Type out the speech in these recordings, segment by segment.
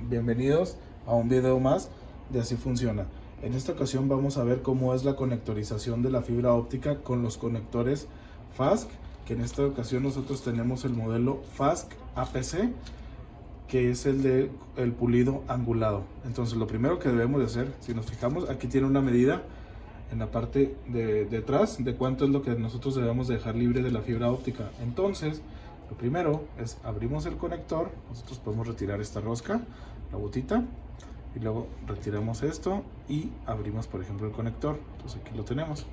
Bienvenidos a un video más de Así Funciona. En esta ocasión vamos a ver cómo es la conectorización de la fibra óptica con los conectores FASC, que en esta ocasión nosotros tenemos el modelo FASC APC, que es el de el pulido angulado. Entonces lo primero que debemos de hacer, si nos fijamos, aquí tiene una medida en la parte de detrás de cuánto es lo que nosotros debemos dejar libre de la fibra óptica. Entonces lo primero es abrimos el conector, nosotros podemos retirar esta rosca, la botita, y luego retiramos esto y abrimos por ejemplo el conector. Entonces aquí lo tenemos.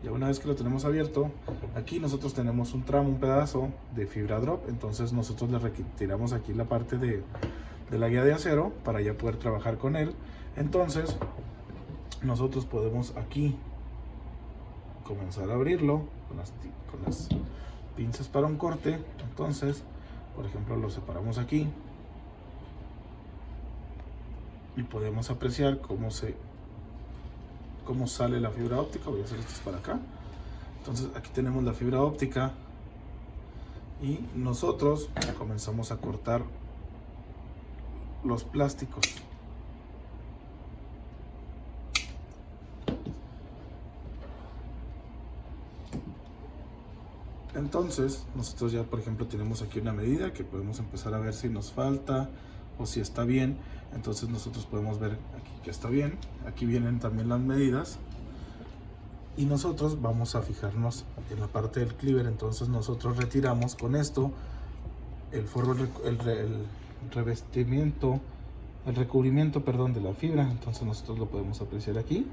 Ya una vez que lo tenemos abierto, aquí nosotros tenemos un tramo, un pedazo de fibra drop. Entonces nosotros le retiramos aquí la parte de la guía de acero para ya poder trabajar con él. Entonces nosotros podemos aquí comenzar a abrirlo con las pinzas para un corte. Entonces, por ejemplo, lo separamos aquí y podemos apreciar cómo sale la fibra óptica. Voy a hacer esto para acá. Entonces aquí tenemos la fibra óptica y nosotros comenzamos a cortar los plásticos. Entonces nosotros ya por ejemplo tenemos aquí una medida que podemos empezar a ver si nos falta o si está bien. Entonces nosotros podemos ver aquí que está bien. Aquí vienen también las medidas y nosotros vamos a fijarnos en la parte del cleaver. Entonces nosotros retiramos con esto el revestimiento, el recubrimiento, perdón, de la fibra. Entonces nosotros lo podemos apreciar aquí.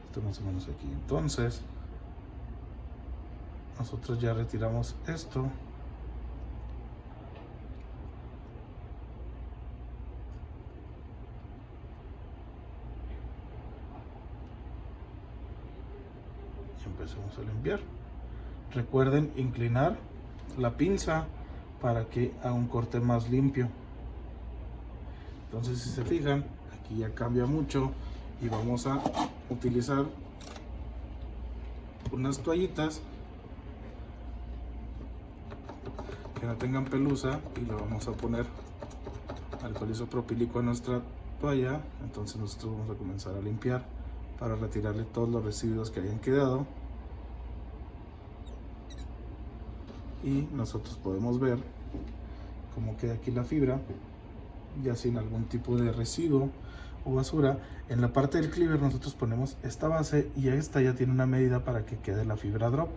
Esto más o menos aquí. Entonces nosotros ya retiramos esto. Y empecemos a limpiar. Recuerden inclinar la pinza para que haga un corte más limpio. Entonces si se fijan, aquí ya cambia mucho y vamos a utilizar unas toallitas que no tengan pelusa y le vamos a poner alcohol isopropílico a nuestra toalla. Entonces nosotros vamos a comenzar a limpiar para retirarle todos los residuos que hayan quedado y nosotros podemos ver cómo queda aquí la fibra ya sin algún tipo de residuo o basura. En la parte del cleaver nosotros ponemos esta base y esta ya tiene una medida para que quede la fibra drop.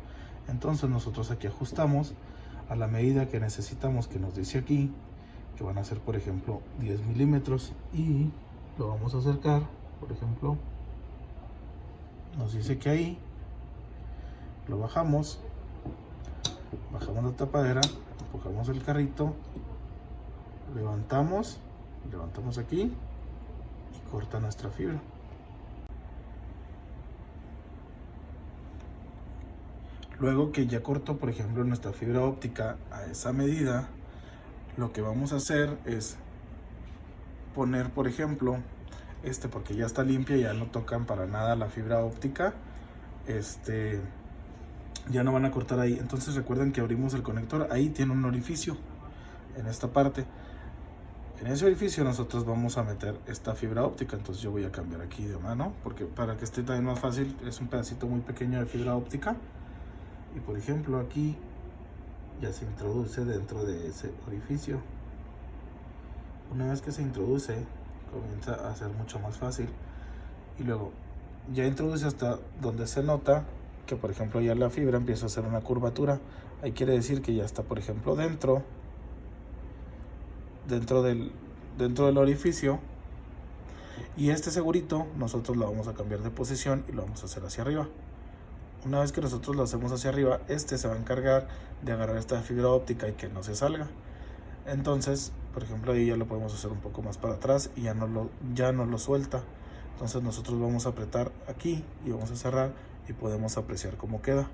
Entonces nosotros aquí ajustamos a la medida que necesitamos, que nos dice aquí que van a ser por ejemplo 10 milímetros, y lo vamos a acercar. Por ejemplo, nos dice que ahí lo bajamos la tapadera, empujamos el carrito, levantamos aquí y corta nuestra fibra. Luego que ya cortó por ejemplo nuestra fibra óptica a esa medida, lo que vamos a hacer es poner por ejemplo porque ya está limpia, ya no tocan para nada la fibra óptica, ya no van a cortar ahí. Entonces recuerden que abrimos el conector, ahí tiene un orificio en esta parte. En ese orificio nosotros vamos a meter esta fibra óptica. Entonces yo voy a cambiar aquí de mano porque para que esté también más fácil, es un pedacito muy pequeño de fibra óptica. Y por ejemplo aquí ya se introduce dentro de ese orificio. Una vez que se introduce, comienza a ser mucho más fácil. Y luego ya introduce hasta donde se nota que por ejemplo ya la fibra empieza a hacer una curvatura. Ahí quiere decir que ya está por ejemplo dentro del orificio. Y este segurito nosotros lo vamos a cambiar de posición y lo vamos a hacer hacia arriba. Una vez que nosotros lo hacemos hacia arriba, se va a encargar de agarrar esta fibra óptica y que no se salga. Entonces por ejemplo ahí ya lo podemos hacer un poco más para atrás y ya no lo suelta. Entonces nosotros vamos a apretar aquí y vamos a cerrar y podemos apreciar cómo queda.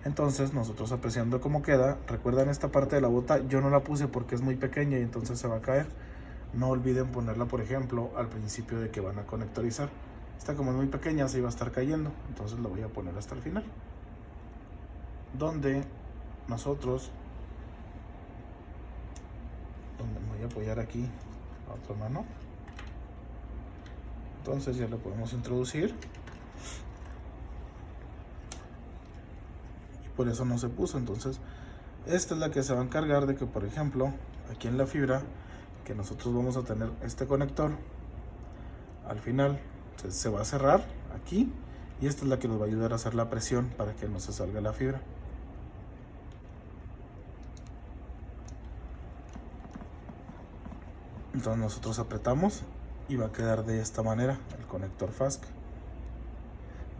Entonces nosotros apreciando cómo queda, recuerdan esta parte de la bota, yo no la puse porque es muy pequeña y entonces se va a caer. No olviden ponerla por ejemplo al principio de que van a conectorizar. Esta como es muy pequeña se iba a estar cayendo, entonces la voy a poner hasta el final, donde nosotros, muy voy a apoyar aquí la otra mano. Entonces ya lo podemos introducir. Y por eso no se puso. Entonces esta es la que se va a encargar de que, por ejemplo, aquí en la fibra, que nosotros vamos a tener este conector, al final se va a cerrar aquí. Y esta es la que nos va a ayudar a hacer la presión para que no se salga la fibra. Entonces nosotros apretamos y va a quedar de esta manera el conector FASC,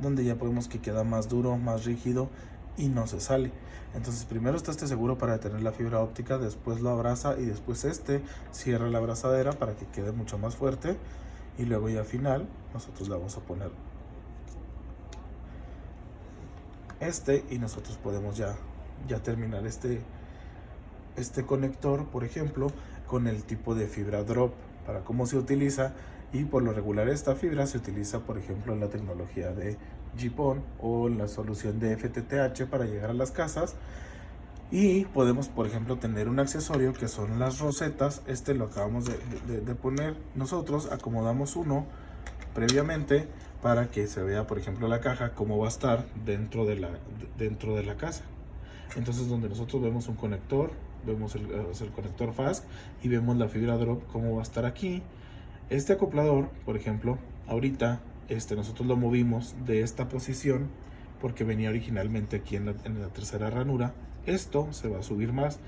donde ya podemos que queda más duro, más rígido y no se sale. Entonces primero está este seguro para detener la fibra óptica, después lo abraza y después este cierra la abrazadera para que quede mucho más fuerte, y luego ya al final nosotros le vamos a poner este y nosotros podemos ya terminar este conector, por ejemplo, con el tipo de fibra drop, para cómo se utiliza. Y por lo regular esta fibra se utiliza, por ejemplo, en la tecnología de GPON o en la solución de FTTH para llegar a las casas. Y podemos, por ejemplo, tener un accesorio que son las rosetas. Este lo acabamos de poner nosotros, acomodamos uno previamente para que se vea, por ejemplo, la caja cómo va a estar dentro de la casa. Entonces donde nosotros vemos un conector, vemos el conector FASC y vemos la fibra drop cómo va a estar aquí. Este acoplador, por ejemplo, ahorita nosotros lo movimos de esta posición porque venía originalmente aquí en la tercera ranura. Esto se va a subir más,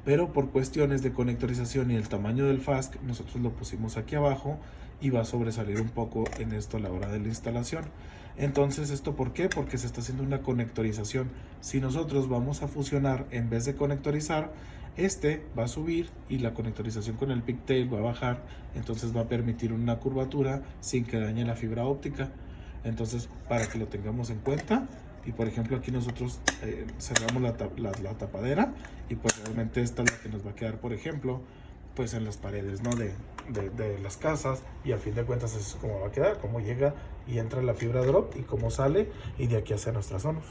pero por cuestiones de conectorización y el tamaño del FASC nosotros lo pusimos aquí abajo y va a sobresalir un poco en esto a la hora de la instalación. Entonces, ¿esto por qué? Porque se está haciendo una conectorización. Si nosotros vamos a fusionar en vez de conectorizar, va a subir y la conectorización con el pigtail va a bajar. Entonces va a permitir una curvatura sin que dañe la fibra óptica. Entonces, para que lo tengamos en cuenta. Y por ejemplo aquí nosotros cerramos la tapadera y pues realmente esta es la que nos va a quedar, por ejemplo, pues en las paredes, ¿no? de las casas, y al fin de cuentas es como va a quedar, cómo llega y entra la fibra drop y cómo sale y de aquí hacia nuestras zonas.